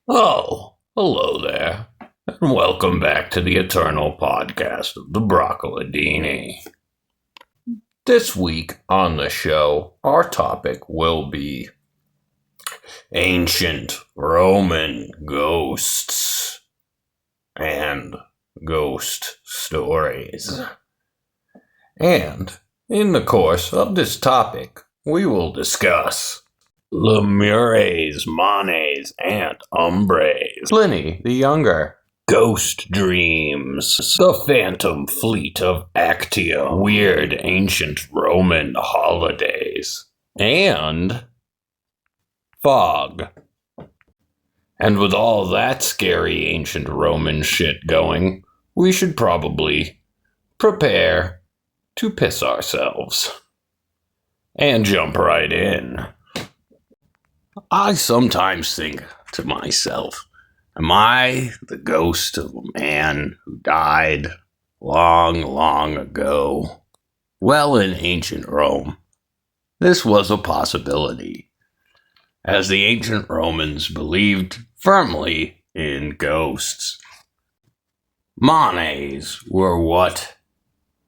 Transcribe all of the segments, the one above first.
Oh, hello there, and welcome back to the Eternal Podcast of the Broccoladini. This week on the show, our topic will be ancient Roman ghosts and ghost stories. And in the course of this topic, we will discuss Lemures, Manes, and Umbres, Pliny the Younger, ghost dreams, the Phantom Fleet of Actium, weird ancient Roman holidays, and fog. And with all that scary ancient Roman shit going, we should probably prepare to piss ourselves. And jump right in. I sometimes think to myself, am I the ghost of a man who died long, long ago? Well, in ancient Rome, this was a possibility, as the ancient Romans believed firmly in ghosts. Manes were what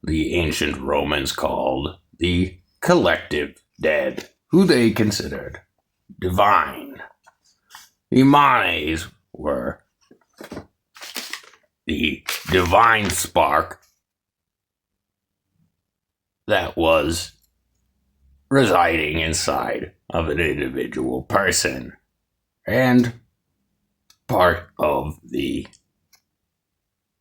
the ancient Romans called the collective dead, who they considered divine. The Manes were the divine spark that was residing inside of an individual person and part of the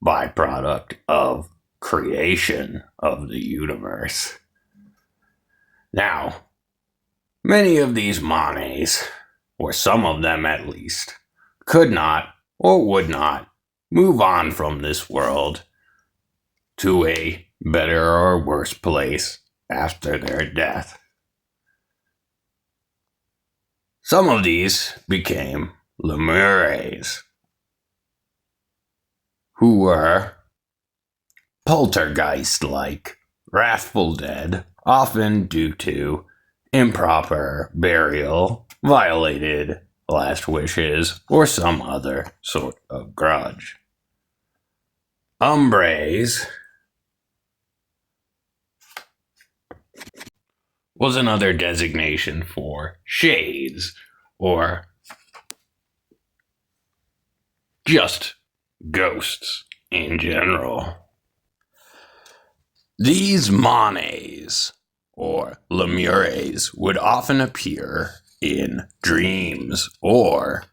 byproduct of creation of the universe. Now, many of these Manes, or some of them at least, could not or would not move on from this world to a better or worse place after their death. Some of these became Lemures, who were poltergeist-like, wrathful dead, often due to improper burial, violated last wishes, or some other sort of grudge. Umbres was another designation for shades, or just ghosts in general. These Manes, or Lemures, would often appear in dreams or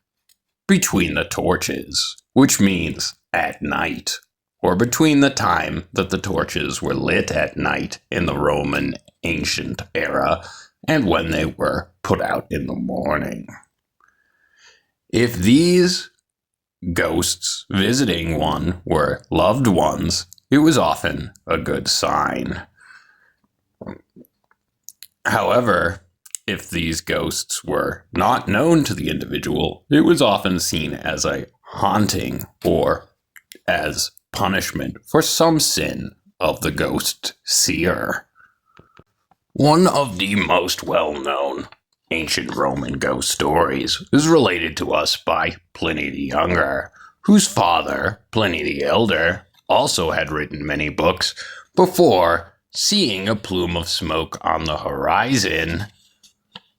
between the torches, which means at night, or between the time that the torches were lit at night in the Roman ancient era and when they were put out in the morning. If these ghosts visiting one were loved ones, it was often a good sign. However, if these ghosts were not known to the individual, it was often seen as a haunting or as punishment for some sin of the ghost seer. One of the most well-known ancient Roman ghost stories is related to us by Pliny the Younger, whose father, Pliny the Elder, also had written many books before seeing a plume of smoke on the horizon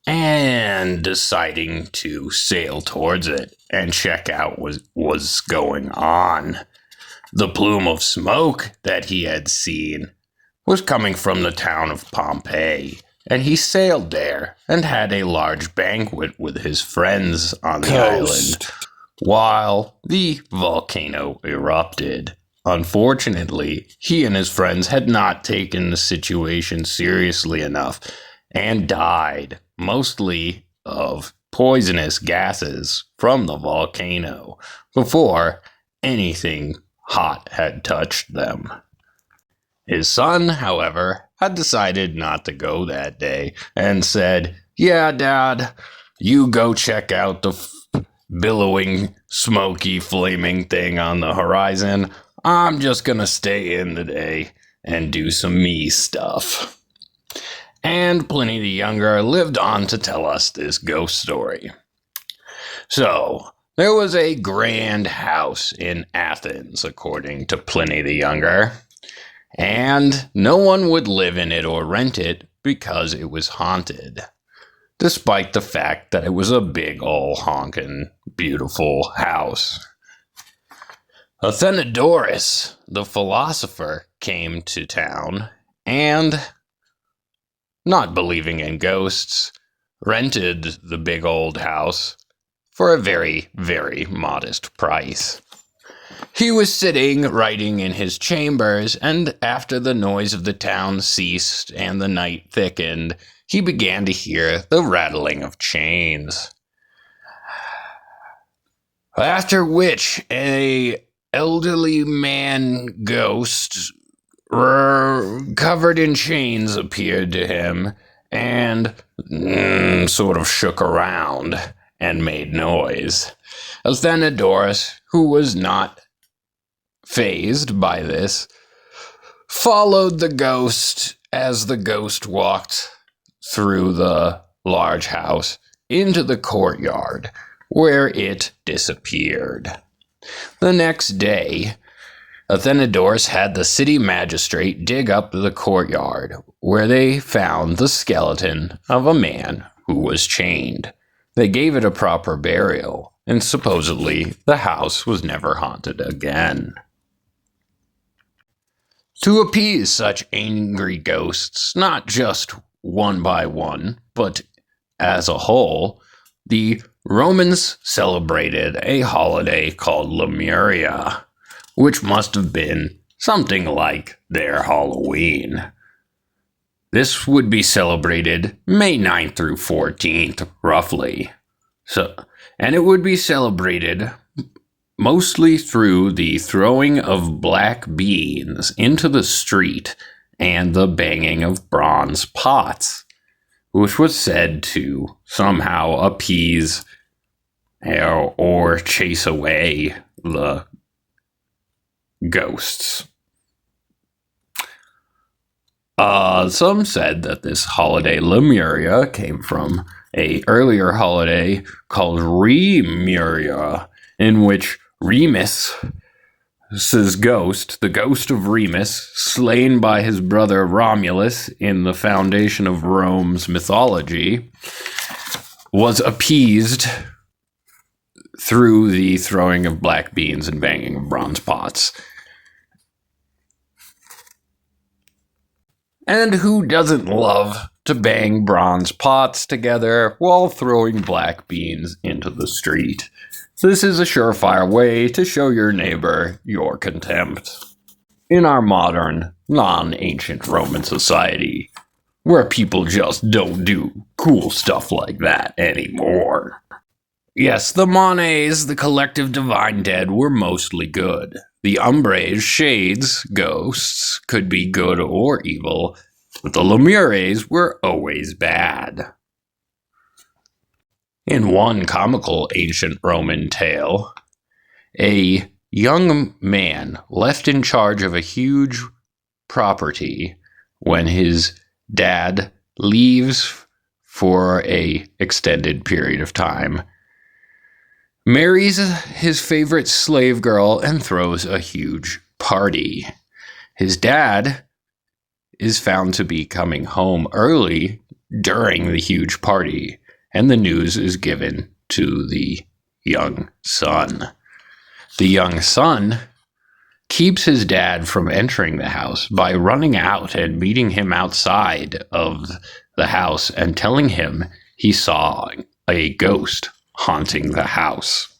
and deciding to sail towards it and check out what was going on. The plume of smoke that he had seen was coming from the town of Pompeii, and he sailed there and had a large banquet with his friends on the island while the volcano erupted. Unfortunately, he and his friends had not taken the situation seriously enough and died, mostly of poisonous gases from the volcano before anything hot had touched them. His son, however, had decided not to go that day and said, "Yeah, Dad, you go check out the billowing, smoky, flaming thing on the horizon. I'm just gonna stay in today and do some me stuff." And Pliny the Younger lived on to tell us this ghost story. So, there was a grand house in Athens, according to Pliny the Younger, and no one would live in it or rent it because it was haunted, despite the fact that it was a big ol' honkin' beautiful house. Athenodorus, the philosopher, came to town and, not believing in ghosts, rented the big old house for a very, very modest price. He was sitting writing in his chambers, and after the noise of the town ceased and the night thickened, he began to hear the rattling of chains. After which a elderly man ghost covered in chains appeared to him and sort of shook around and made noise. Athenodorus, who was not fazed by this, followed the ghost as the ghost walked through the large house into the courtyard, where it disappeared. The next day, Athenodorus had the city magistrate dig up the courtyard, where they found the skeleton of a man who was chained. They gave it a proper burial, and supposedly the house was never haunted again. To appease such angry ghosts, not just one by one, but as a whole, the Romans celebrated a holiday called Lemuria, which must have been something like their Halloween. This would be celebrated May 9th through 14th, roughly. And it would be celebrated mostly through the throwing of black beans into the street and the banging of bronze pots, which was said to somehow appease or chase away the ghosts. Some said that this holiday Lemuria came from an earlier holiday called Remuria, in which Remus's ghost, the ghost of Remus, slain by his brother Romulus in the foundation of Rome's mythology, was appeased through the throwing of black beans and banging of bronze pots. And who doesn't love to bang bronze pots together while throwing black beans into the street? This is a surefire way to show your neighbor your contempt. In our modern, non-ancient Roman society, where people just don't do cool stuff like that anymore. Yes, the Monets, the collective divine dead, were mostly good. The Umbres, shades, ghosts, could be good or evil, but the Lemures were always bad. In one comical ancient Roman tale, a young man left in charge of a huge property when his dad leaves for an extended period of time, marries his favorite slave girl, and throws a huge party. His dad is found to be coming home early during the huge party, and the news is given to the young son. The young son keeps his dad from entering the house by running out and meeting him outside of the house and telling him he saw a ghost haunting the house.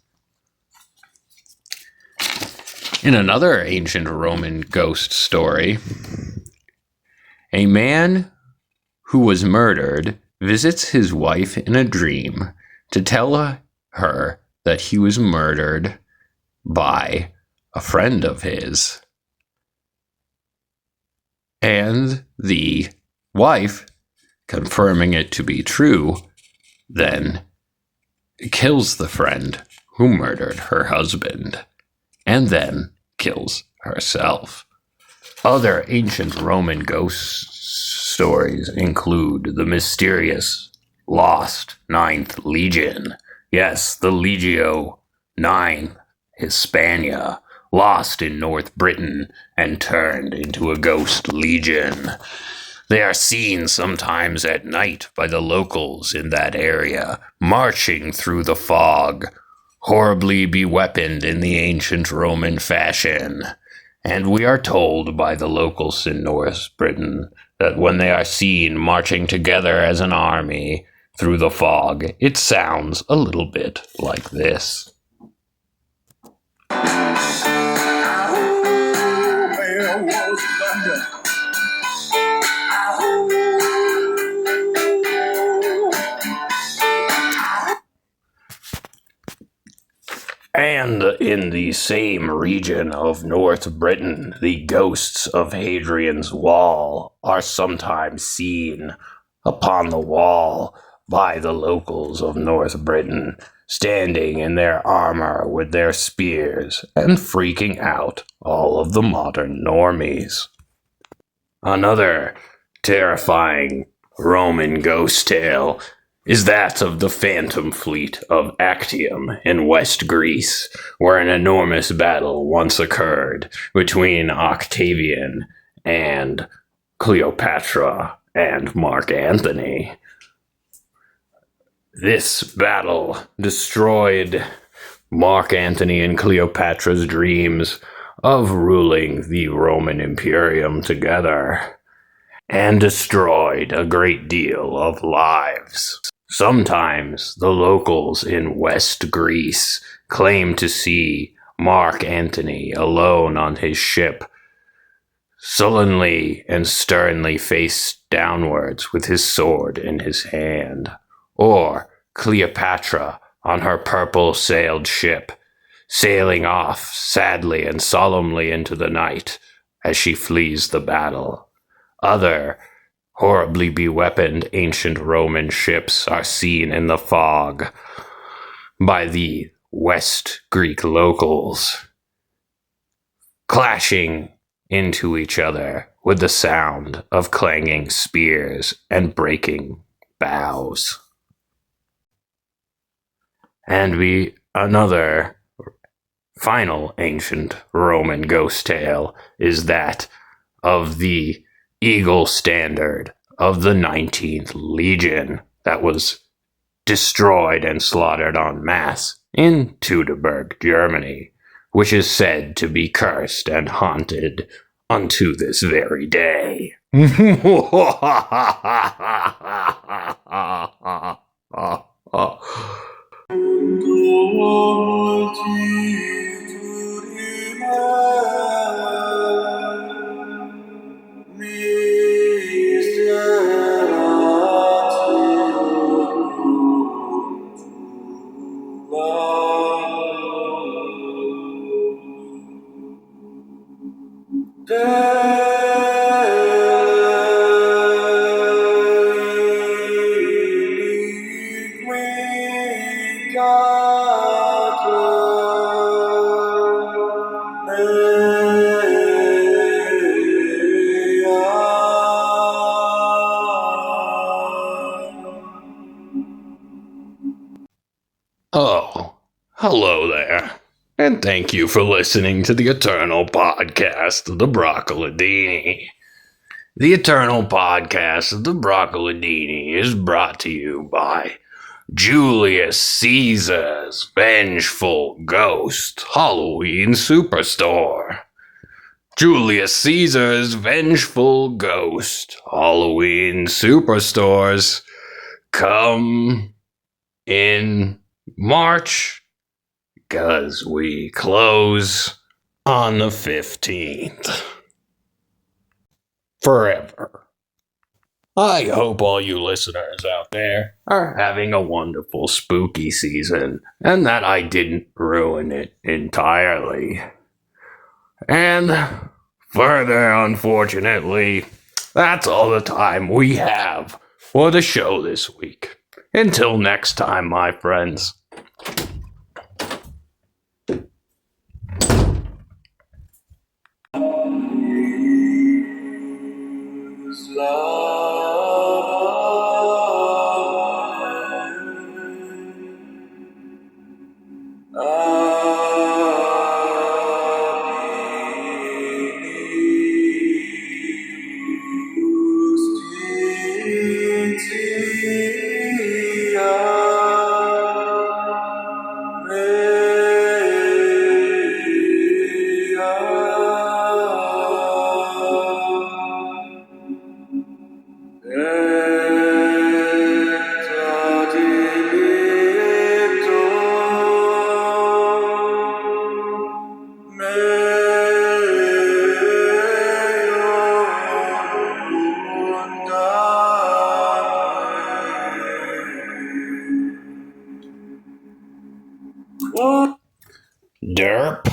In another ancient Roman ghost story, a man who was murdered visits his wife in a dream to tell her that he was murdered by a friend of his. And the wife, confirming it to be true, then kills the friend who murdered her husband, and then kills herself. Other ancient Roman ghost stories include the mysterious lost Ninth Legion. Yes, the Legio IX Hispania, lost in North Britain and turned into a ghost legion. They are seen sometimes at night by the locals in that area, marching through the fog, horribly beweaponed in the ancient Roman fashion. And we are told by the locals in North Britain that when they are seen marching together as an army through the fog, it sounds a little bit like this. And in the same region of North Britain, the ghosts of Hadrian's Wall are sometimes seen upon the wall by the locals of North Britain, standing in their armor with their spears and freaking out all of the modern normies. Another terrifying Roman ghost tale is that of the Phantom Fleet of Actium in West Greece, where an enormous battle once occurred between Octavian and Cleopatra and Mark Antony. This battle destroyed Mark Antony and Cleopatra's dreams of ruling the Roman Imperium together, and destroyed a great deal of lives. Sometimes the locals in West Greece claim to see Mark Antony alone on his ship, sullenly and sternly face downwards with his sword in his hand, or Cleopatra on her purple-sailed ship, sailing off sadly and solemnly into the night as she flees the battle. Other horribly beweaponed ancient Roman ships are seen in the fog by the West Greek locals, clashing into each other with the sound of clanging spears and breaking bows. And another final ancient Roman ghost tale is that of the Eagle Standard of the 19th Legion that was destroyed and slaughtered en masse in Teutoburg, Germany, which is said to be cursed and haunted unto this very day. Oh, hello there, and thank you for listening to the Eternal Podcast of the Broccoladini. The Eternal Podcast of the Broccoladini is brought to you by Julius Caesar's Vengeful Ghost Halloween Superstore. Julius Caesar's Vengeful Ghost Halloween Superstores come in March, because we close on the 15th. Forever. I hope all you listeners out there are having a wonderful spooky season and that I didn't ruin it entirely. And further, unfortunately, that's all the time we have for the show this week. Until next time, my friends. Derp.